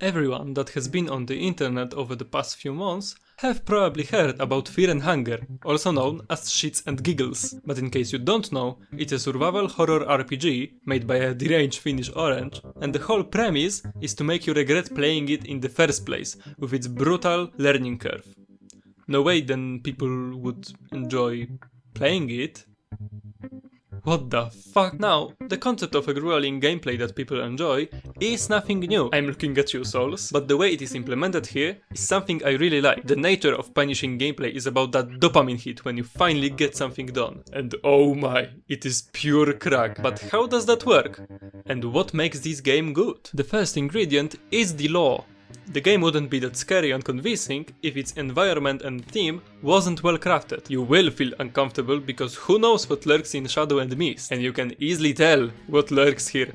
Everyone that has been on the internet over the past few months have probably heard about Fear and Hunger, also known as Shits and Giggles. But in case you don't know, it's a survival horror RPG made by a deranged Finnish orange, and the whole premise is to make you regret playing it in the first place, with its brutal learning curve. No way then people would enjoy playing it. What the fuck? Now, the concept of a grueling gameplay that people enjoy is nothing new. I'm looking at you, Souls. But the way it is implemented here is something I really like. The nature of punishing gameplay is about that dopamine hit when you finally get something done. And oh my, it is pure crack. But how does that work? And what makes this game good? The first ingredient is the lore. The game wouldn't be that scary and convincing if its environment and theme wasn't well crafted. You will feel uncomfortable because who knows what lurks in shadow and mist, and you can easily tell what lurks here.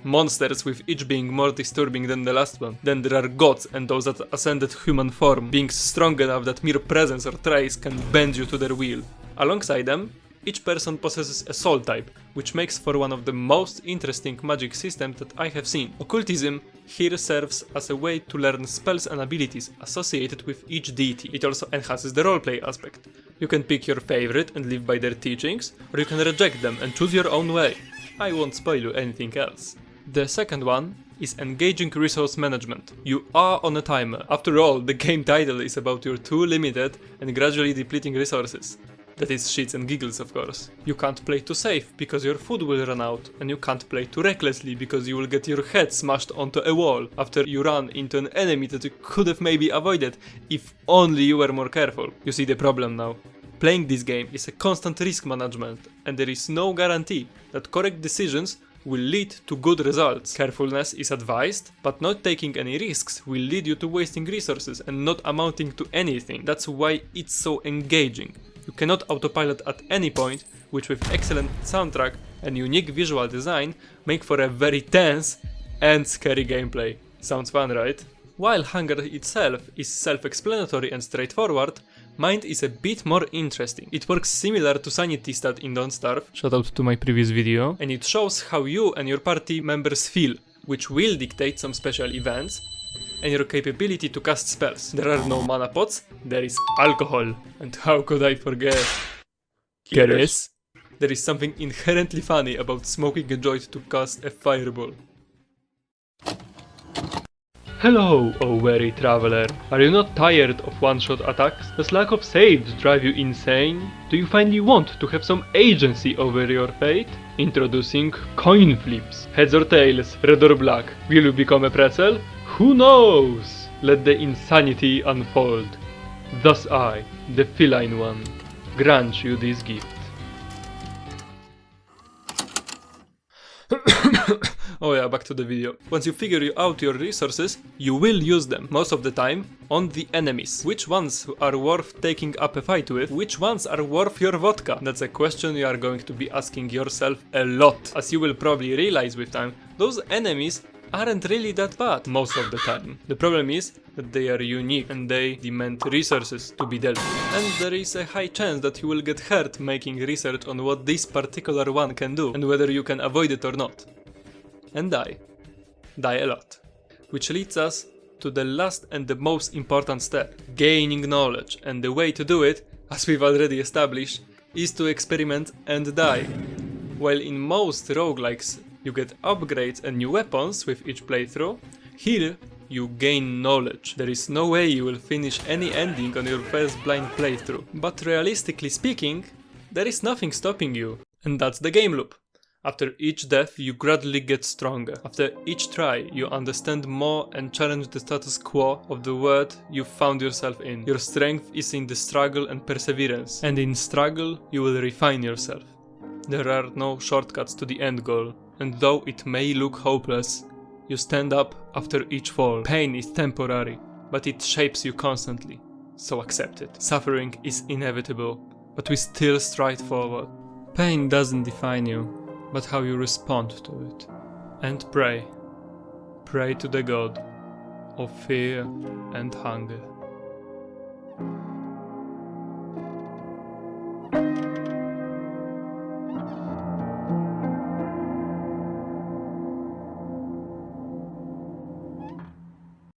Monsters, with each being more disturbing than the last one. Then there are gods and those that ascended human form, being strong enough that mere presence or trace can bend you to their will. Alongside them, each person possesses a soul type, which makes for one of the most interesting magic systems that I have seen. Occultism here serves as a way to learn spells and abilities associated with each deity. It also enhances the roleplay aspect. You can pick your favorite and live by their teachings, or you can reject them and choose your own way. I won't spoil you anything else. The second one is engaging resource management. You are on a timer. After all, the game title is about your too limited and gradually depleting resources. That is Shits and Giggles, of course. You can't play too safe because your food will run out, and you can't play too recklessly because you will get your head smashed onto a wall after you run into an enemy that you could have maybe avoided if only you were more careful. You see the problem now. Playing this game is a constant risk management, and there is no guarantee that correct decisions will lead to good results. Carefulness is advised, but not taking any risks will lead you to wasting resources and not amounting to anything. That's why it's so engaging. You cannot autopilot at any point, which with excellent soundtrack and unique visual design make for a very tense and scary gameplay. Sounds fun, right? While Hunger itself is self-explanatory and straightforward, Mind is a bit more interesting. It works similar to Sanity Stat in Don't Starve, shout out to my previous video, and it shows how you and your party members feel, which will dictate some special events and your capability to cast spells. There are no mana pots, there is alcohol. And how could I forget? Keres? There is something inherently funny about smoking a joint to cast a fireball. Hello, oh weary traveler. Are you not tired of one-shot attacks? Does lack of saves drive you insane? Do you finally want to have some agency over your fate? Introducing coin flips. Heads or tails, red or black. Will you become a pretzel? Who knows? Let the insanity unfold. Thus I, the feline one, grant you this gift. Oh yeah, back to the video. Once you figure out your resources, you will use them, most of the time, on the enemies. Which ones are worth taking up a fight with? Which ones are worth your vodka? That's a question you are going to be asking yourself a lot. As you will probably realize with time, those enemies aren't really that bad most of the time. The problem is that they are unique and they demand resources to be dealt with. And there is a high chance that you will get hurt making research on what this particular one can do and whether you can avoid it or not. And die. Die a lot. Which leads us to the last and the most important step. Gaining knowledge. And the way to do it, as we've already established, is to experiment and die. While in most roguelikes you get upgrades and new weapons with each playthrough, here you gain knowledge. There is no way you will finish any ending on your first blind playthrough. But realistically speaking, there is nothing stopping you. And that's the game loop. After each death, you gradually get stronger. After each try, you understand more and challenge the status quo of the world you found yourself in. Your strength is in the struggle and perseverance. And in struggle, you will refine yourself. There are no shortcuts to the end goal. And though it may look hopeless, you stand up after each fall. Pain is temporary, but it shapes you constantly. So accept it. Suffering is inevitable, but we still stride forward. Pain doesn't define you, but how you respond to it. And pray. Pray to the god of fear and hunger.